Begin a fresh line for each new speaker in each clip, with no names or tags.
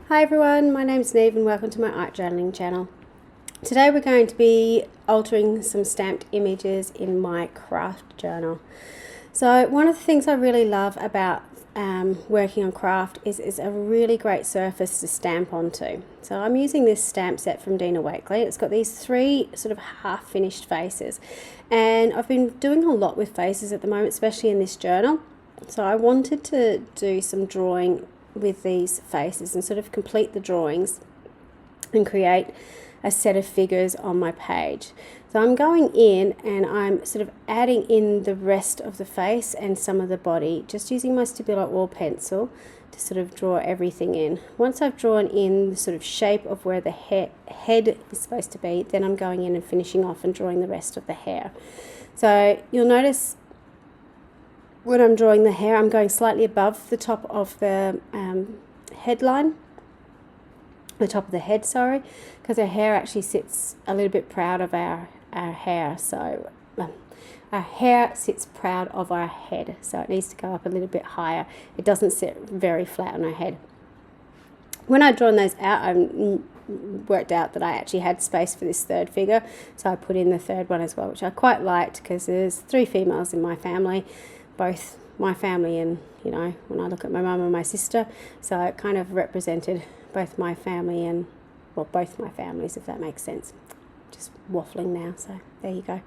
Hi everyone, my name is Niamh and welcome to my art journaling channel. Today we're going to be altering some stamped images in my Kraft journal. So one of the things I really love about working on Kraft is a really great surface to stamp onto. So I'm using this stamp set from Dina Wakley. It's got these three sort of half finished faces, and I've been doing a lot with faces at the moment, especially in this journal. So I wanted to do some drawing with these faces and sort of complete the drawings and create a set of figures on my page. So I'm going in and I'm sort of adding in the rest of the face and some of the body, just using my Stabilo oil pencil to sort of draw everything in. Once I've drawn in the sort of shape of where the head is supposed to be, then I'm going in and finishing off and drawing the rest of the hair. So you'll notice when I'm drawing the hair, I'm going slightly above the top of the headline, the top of the head, sorry, because our hair actually sits a little bit proud of our hair. So our hair sits proud of our head, so it needs to go up a little bit higher. It doesn't sit very flat on our head. When I'd drawn those out, I worked out that I actually had space for this third figure, so I put in the third one as well, which I quite liked because there's 3 females in my family, both my family and, you know, when I look at my mum and my sister, so it kind of represented both my family and, well, both my families, if that makes sense. Just waffling now, so there you go.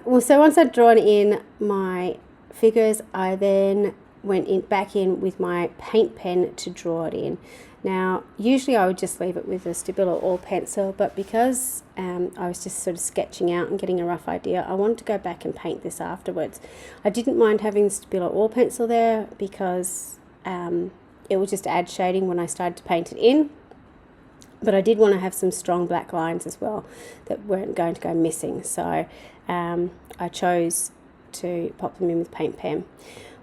Well, so once I'd drawn in my figures, I then went back in with my paint pen to draw it in. Now, usually I would just leave it with a Stabilo oil pencil, but because I was just sort of sketching out and getting a rough idea, I wanted to go back and paint this afterwards. I didn't mind having the Stabilo oil pencil there because it would just add shading when I started to paint it in, but I did want to have some strong black lines as well that weren't going to go missing, so I chose to pop them in with paint pen.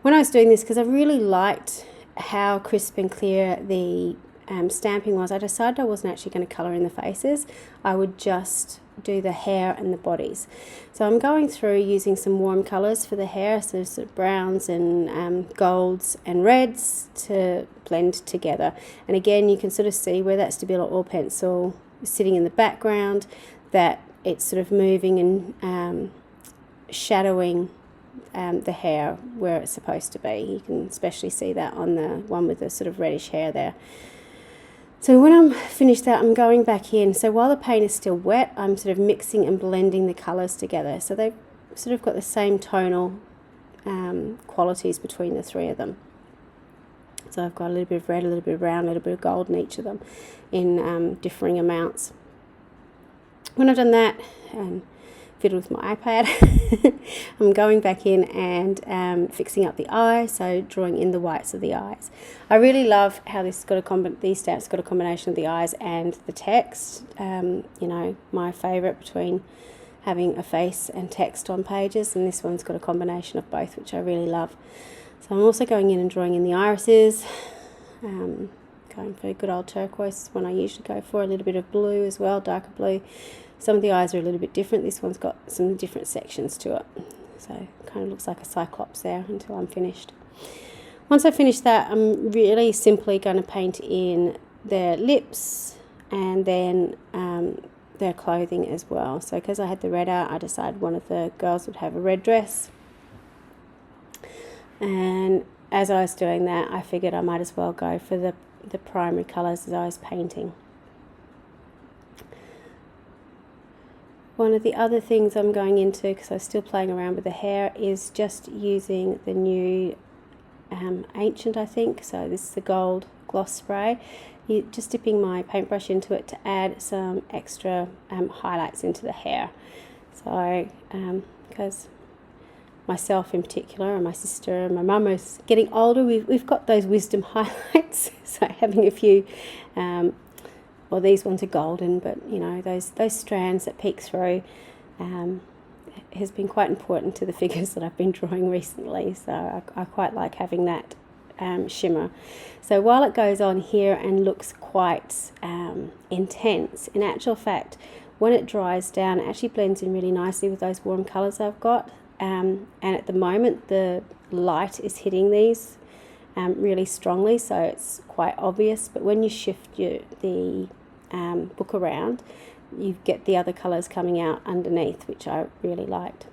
When I was doing this, because I really liked how crisp and clear the stamping was, I decided I wasn't actually going to colour in the faces. I would just do the hair and the bodies. So I'm going through using some warm colours for the hair, so sort of browns and golds and reds to blend together. And again, you can sort of see where that Stabilo oil pencil is sitting in the background, that it's sort of moving and shadowing the hair where it's supposed to be. You can especially see that on the one with the sort of reddish hair there. So when I'm finished that, I'm going back in. So while the paint is still wet, I'm sort of mixing and blending the colours together. So they've sort of got the same tonal qualities between the 3 of them. So I've got a little bit of red, a little bit of brown, a little bit of gold in each of them in differing amounts. When I've done that, fiddle with my iPad, I'm going back in and fixing up the eye, so drawing in the whites of the eyes. I really love how this got these stamps got a combination of the eyes and the text. You know, my favourite between having a face and text on pages, and this one's got a combination of both, which I really love. So I'm also going in and drawing in the irises, going for a good old turquoise, one I usually go for, a little bit of blue as well, darker blue. Some of the eyes are a little bit different. This one's got some different sections to it. So it kind of looks like a cyclops there until I'm finished. Once I finish that, I'm really simply going to paint in their lips and then their clothing as well. So because I had the red out, I decided one of the girls would have a red dress. And as I was doing that, I figured I might as well go for the primary colours as I was painting. One of the other things I'm going into, because I'm still playing around with the hair, is just using the new Ancient, I think. So this is the gold gloss spray. Just dipping my paintbrush into it to add some extra highlights into the hair. So because myself in particular and my sister and my mum is getting older, we've got those wisdom highlights. So having a few well, these ones are golden, but you know, those strands that peek through has been quite important to the figures that I've been drawing recently. So I quite like having that shimmer. So while it goes on here and looks quite intense, in actual fact, when it dries down, it actually blends in really nicely with those warm colours I've got. And at the moment, the light is hitting these really strongly, so it's quite obvious. But when you shift the book around, you get the other colours coming out underneath, which I really liked.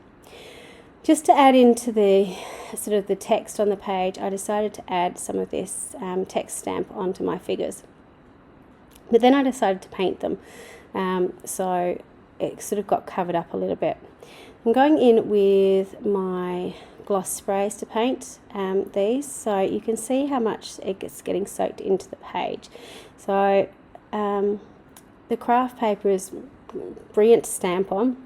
Just to add into the sort of the text on the page, I decided to add some of this text stamp onto my figures. But then I decided to paint them, so it sort of got covered up a little bit. I'm going in with my gloss sprays to paint these, so you can see how much it's getting soaked into the page. So the Kraft paper is brilliant to stamp on,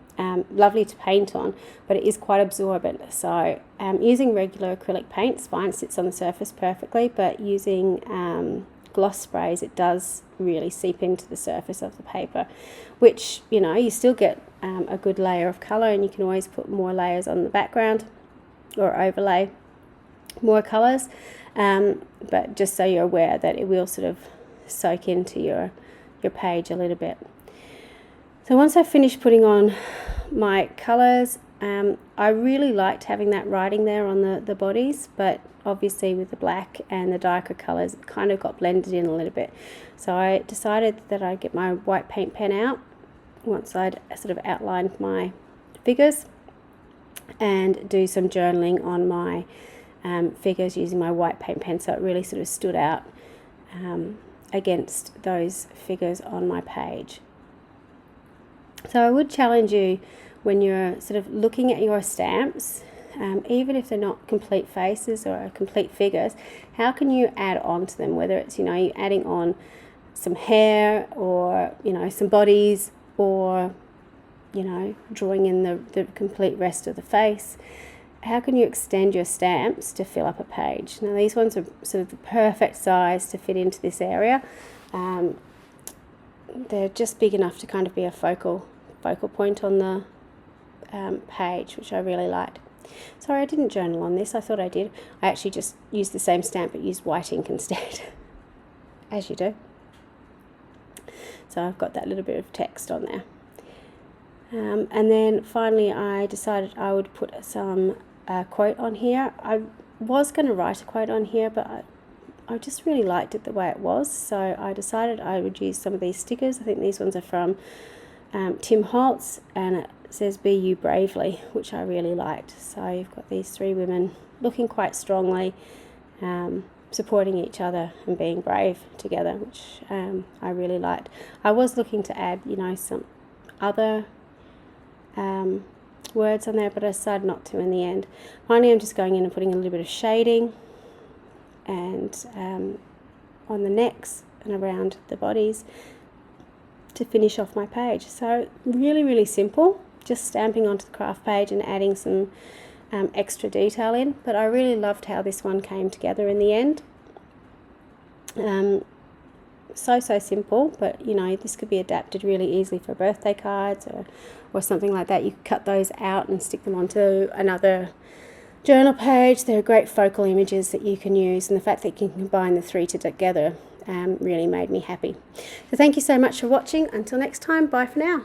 lovely to paint on, but it is quite absorbent. So using regular acrylic paint is fine, it sits on the surface perfectly, but using gloss sprays, it does really seep into the surface of the paper, which, you know, you still get a good layer of colour, and you can always put more layers on the background or overlay more colours, but just so you're aware that it will sort of soak into your page a little bit. So once I finished putting on my colours, I really liked having that writing there on the bodies, but obviously with the black and the darker colours it kind of got blended in a little bit. So I decided that I'd get my white paint pen out once I'd sort of outlined my figures and do some journaling on my figures using my white paint pen, so it really sort of stood out against those figures on my page. So I would challenge you, when you're sort of looking at your stamps, even if they're not complete faces or complete figures, how can you add on to them? Whether it's, you know, you're adding on some hair, or, you know, some bodies, or, you know, drawing in the complete rest of the face. How can you extend your stamps to fill up a page? Now these ones are sort of the perfect size to fit into this area. They're just big enough to kind of be a focal point on the page, which I really liked. Sorry, I didn't journal on this. I thought I did. I actually just used the same stamp but used white ink instead, as you do. So I've got that little bit of text on there. And then finally I decided I would put some quote on here. I was going to write a quote on here, but I just really liked it the way it was, so I decided I would use some of these stickers. I think these ones are from Tim Holtz, and it says "Be You Bravely," which I really liked. So you've got these three women looking quite strongly, supporting each other and being brave together, which I really liked. I was looking to add, you know, some other words on there, but I decided not to in the end. Finally, I'm just going in and putting a little bit of shading and on the necks and around the bodies to finish off my page. So really simple, just stamping onto the Kraft page and adding some extra detail in, but I really loved how this one came together in the end. So simple, but you know, this could be adapted really easily for birthday cards or something like that. You could cut those out and stick them onto another journal page. They're great focal images that you can use, and the fact that you can combine the three together really made me happy. So thank you so much for watching. Until next time, bye for now.